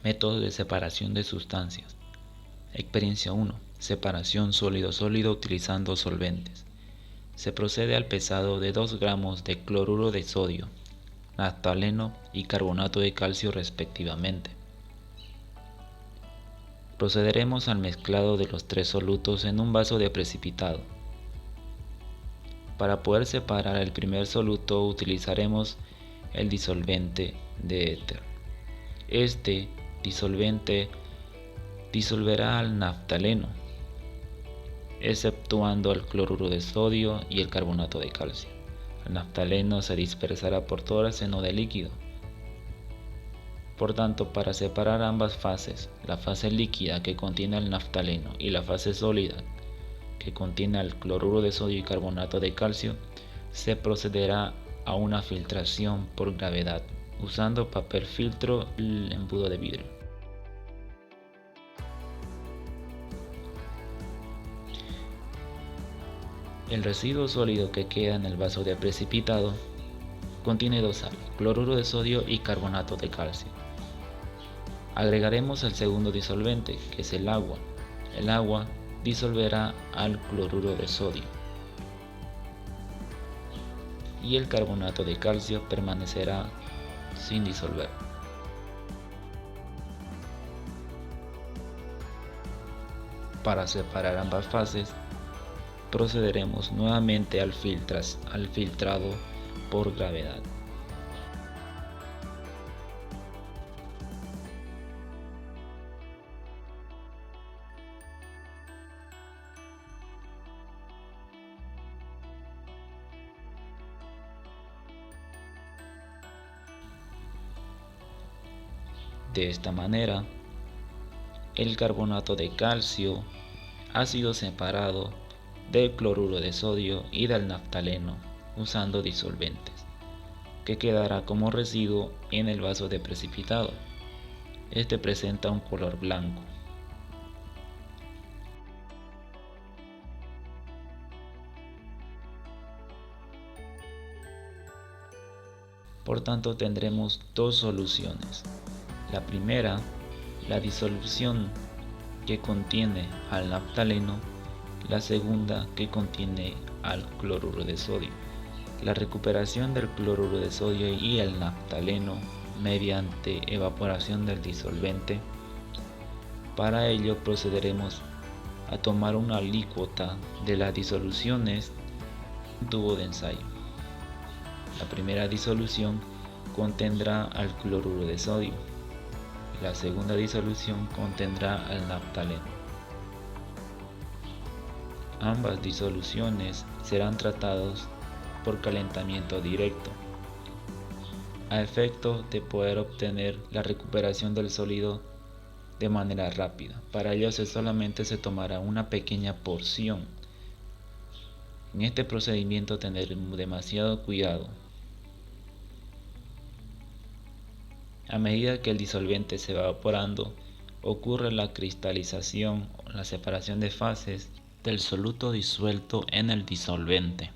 Método de separación de sustancias. Experiencia 1. Separación sólido-sólido utilizando solventes. Se procede al pesado de 2 gramos de cloruro de sodio, naftaleno y carbonato de calcio respectivamente. Procederemos al mezclado de los 3 solutos en un vaso de precipitado. Para poder separar el primer soluto utilizaremos el disolvente de éter. Este disolvente disolverá al naftaleno, exceptuando el cloruro de sodio y el carbonato de calcio. El naftaleno se dispersará por todo el seno del líquido. Por tanto, para separar ambas fases, la fase líquida que contiene el naftaleno y la fase sólida que contiene el cloruro de sodio y carbonato de calcio, se procederá a una filtración por gravedad usando papel filtro y embudo de vidrio. El residuo sólido que queda en el vaso de precipitado contiene 2 sales, cloruro de sodio y carbonato de calcio. Agregaremos el segundo disolvente, que es el agua. El agua disolverá al cloruro de sodio y el carbonato de calcio permanecerá sin disolver. Para separar ambas fases, procederemos nuevamente al filtrado por gravedad. De esta manera, el carbonato de calcio ha sido separado del cloruro de sodio y del naftaleno usando disolventes, que quedará como residuo en el vaso de precipitado. Este presenta un color blanco. Por tanto, tendremos 2 soluciones. La primera, la disolución que contiene al naftaleno, la segunda que contiene al cloruro de sodio. La recuperación del cloruro de sodio y el naftaleno mediante evaporación del disolvente. Para ello procederemos a tomar una alícuota de las disoluciones en un tubo de ensayo. La primera disolución contendrá al cloruro de sodio. La segunda disolución contendrá al naftaleno. Ambas disoluciones serán tratadas por calentamiento directo, a efecto de poder obtener la recuperación del sólido de manera rápida. Para ello solamente se tomará una pequeña porción. En este procedimiento tener demasiado cuidado. A medida que el disolvente se va evaporando, ocurre la cristalización o la separación de fases del soluto disuelto en el disolvente.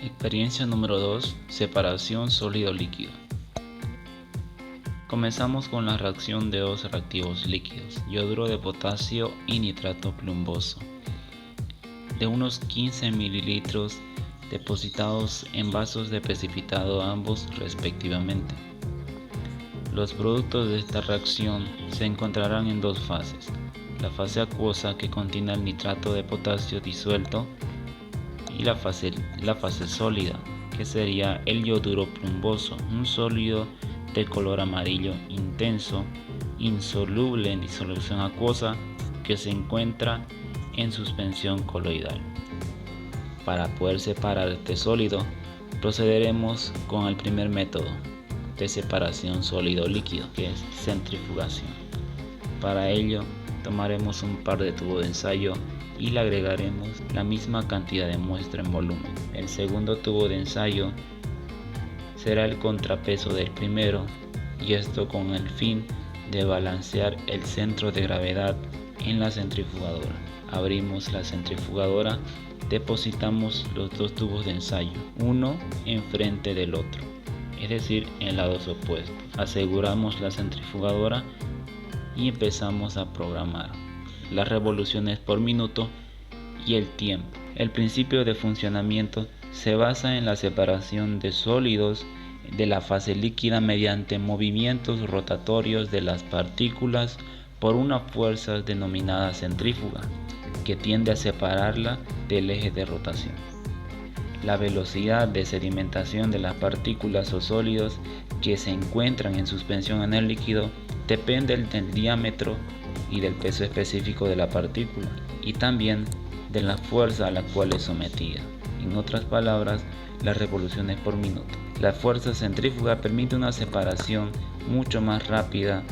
Experiencia número 2. Separación sólido-líquido. Comenzamos con la reacción de 2 reactivos líquidos, yoduro de potasio y nitrato plumboso, de unos 15 mililitros depositados en vasos de precipitado ambos respectivamente. Los productos de esta reacción se encontrarán en 2 fases, la fase acuosa que contiene el nitrato de potasio disuelto y la fase sólida, que sería el yoduro plumboso, un sólido de color amarillo intenso, insoluble en disolución acuosa, que se encuentra en suspensión coloidal. Para poder separar este sólido, procederemos con el primer método de separación sólido-líquido, que es centrifugación. Para ello, tomaremos un par de tubos de ensayo y le agregaremos la misma cantidad de muestra en volumen. El segundo tubo de ensayo será el contrapeso del primero, y esto con el fin de balancear el centro de gravedad en la centrifugadora. Abrimos la centrifugadora, depositamos los dos tubos de ensayo, uno enfrente del otro, es decir, en lados opuestos. Aseguramos la centrifugadora y empezamos a programar las revoluciones por minuto y el tiempo. El principio de funcionamiento se basa en la separación de sólidos de la fase líquida mediante movimientos rotatorios de las partículas por una fuerza denominada centrífuga, que tiende a separarla del eje de rotación. La velocidad de sedimentación de las partículas o sólidos que se encuentran en suspensión en el líquido depende del diámetro y del peso específico de la partícula, y también de la fuerza a la cual es sometida. En otras palabras, las revoluciones por minuto. La fuerza centrífuga permite una separación mucho más rápida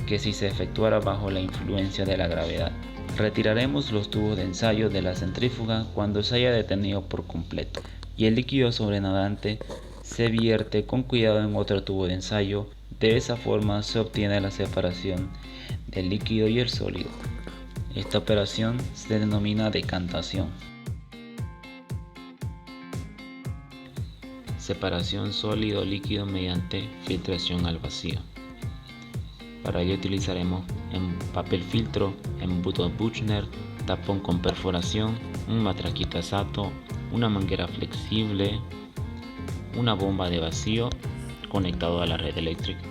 que si se efectuara bajo la influencia de la gravedad. Retiraremos los tubos de ensayo de la centrífuga cuando se haya detenido por completo, y el líquido sobrenadante se vierte con cuidado en otro tubo de ensayo. De esa forma se obtiene la separación del líquido y el sólido. Esta operación se denomina decantación. Separación sólido-líquido mediante filtración al vacío. Para ello utilizaremos un papel filtro, embudo Büchner, tapón con perforación, un matraquita-sato, una manguera flexible, una bomba de vacío conectado a la red eléctrica.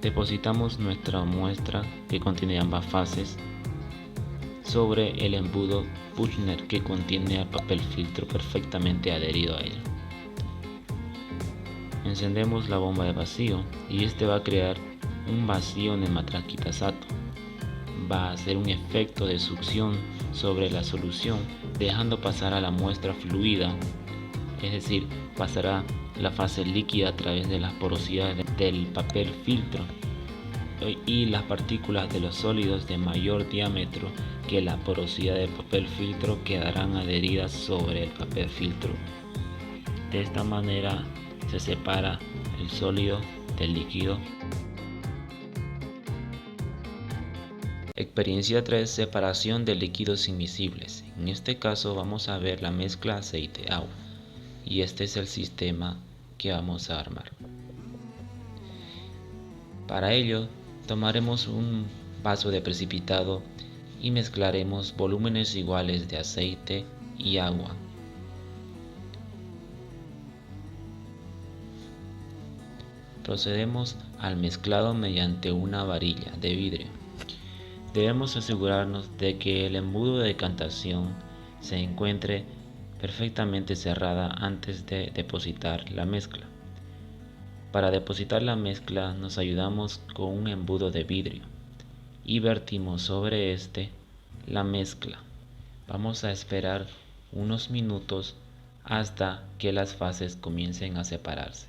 Depositamos nuestra muestra, que contiene ambas fases, sobre el embudo Büchner, que contiene el papel filtro perfectamente adherido a él. Encendemos la bomba de vacío y este va a crear un vacío en el matraquita-sato. Va a hacer un efecto de succión sobre la solución, dejando pasar a la muestra fluida, es decir, pasará la fase líquida a través de las porosidades del papel filtro, y las partículas de los sólidos de mayor diámetro que la porosidad del papel filtro quedarán adheridas sobre el papel filtro. De esta manera se separa el sólido del líquido. Experiencia 3. Separación de líquidos invisibles. En este caso vamos a ver la mezcla aceite-agua, y este es el sistema que vamos a armar. Para ello tomaremos un vaso de precipitado y mezclaremos volúmenes iguales de aceite y agua. Procedemos al mezclado mediante una varilla de vidrio. Debemos asegurarnos de que el embudo de decantación se encuentre perfectamente cerrada antes de depositar la mezcla. Para depositar la mezcla nos ayudamos con un embudo de vidrio y vertimos sobre este la mezcla. Vamos a esperar unos minutos hasta que las fases comiencen a separarse.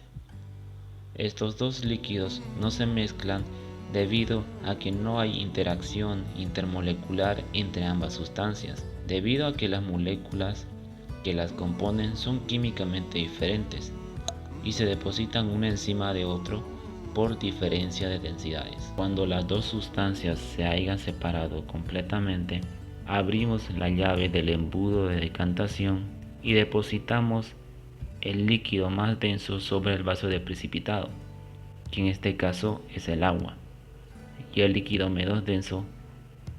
Estos dos líquidos no se mezclan debido a que no hay interacción intermolecular entre ambas sustancias, debido a que las moléculas que las componen son químicamente diferentes y se depositan una encima de otro por diferencia de densidades. Cuando las dos sustancias se hayan separado completamente, abrimos la llave del embudo de decantación y depositamos el líquido más denso sobre el vaso de precipitado, que en este caso es el agua, y el líquido menos denso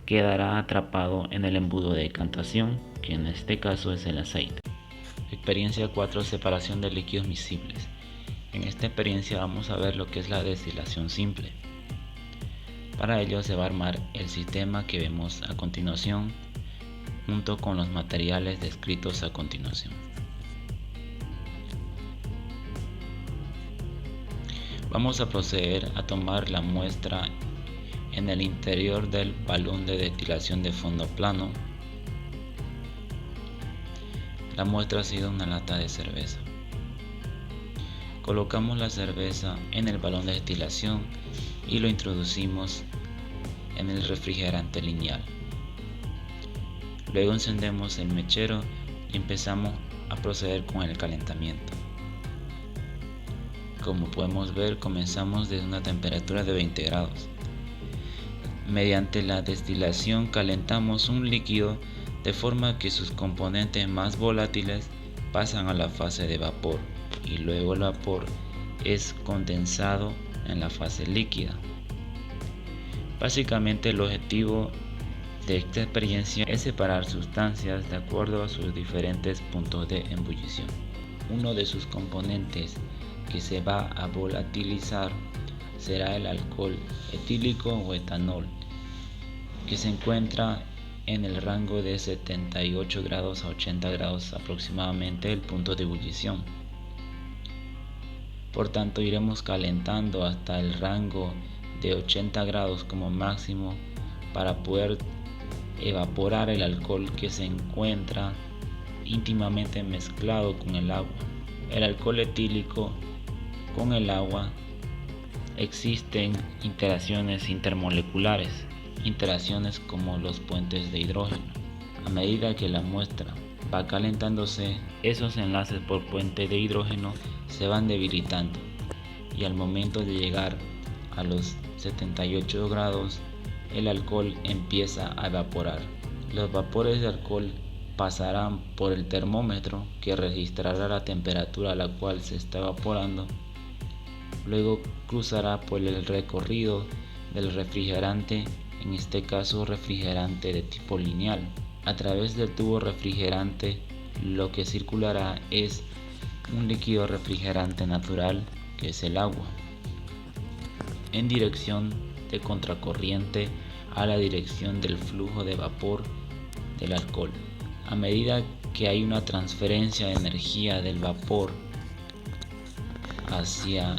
quedará atrapado en el embudo de decantación, que en este caso es el aceite. Experiencia 4. Separación de líquidos miscibles. En esta experiencia vamos a ver lo que es la destilación simple. Para ello se va a armar el sistema que vemos a continuación, junto con los materiales descritos a continuación. Vamos a proceder a tomar la muestra en el interior del balón de destilación de fondo plano. La muestra ha sido una lata de cerveza. Colocamos la cerveza en el balón de destilación y lo introducimos en el refrigerante lineal. Luego encendemos el mechero y empezamos a proceder con el calentamiento. Como podemos ver, comenzamos desde una temperatura de 20 grados. Mediante la destilación calentamos un líquido de forma que sus componentes más volátiles pasan a la fase de vapor y luego el vapor es condensado en la fase líquida. Básicamente el objetivo de esta experiencia es separar sustancias de acuerdo a sus diferentes puntos de ebullición. Uno de sus componentes que se va a volatilizar será el alcohol etílico o etanol, que se encuentra en el rango de 78 grados a 80 grados aproximadamente el punto de ebullición. Por tanto, iremos calentando hasta el rango de 80 grados como máximo para poder evaporar el alcohol que se encuentra íntimamente mezclado con el agua. El alcohol etílico con el agua existen interacciones intermoleculares, interacciones como los puentes de hidrógeno. A medida que la muestra va calentándose, esos enlaces por puente de hidrógeno se van debilitando y al momento de llegar a los 78 grados, el alcohol empieza a evaporar. Los vapores de alcohol pasarán por el termómetro que registrará la temperatura a la cual se está evaporando. Luego cruzará por el recorrido del refrigerante, en este caso refrigerante de tipo lineal. A través del tubo refrigerante lo que circulará es un líquido refrigerante natural, que es el agua, en dirección de contracorriente a la dirección del flujo de vapor del alcohol. A medida que hay una transferencia de energía del vapor hacia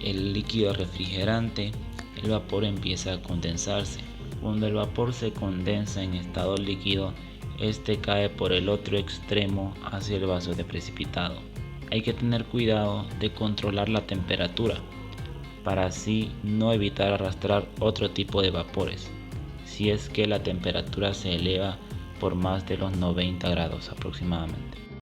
el líquido refrigerante, el vapor empieza a condensarse. Cuando el vapor se condensa en estado líquido, este cae por el otro extremo hacia el vaso de precipitado. Hay que tener cuidado de controlar la temperatura para así no evitar arrastrar otro tipo de vapores, si es que la temperatura se eleva por más de los 90 grados aproximadamente.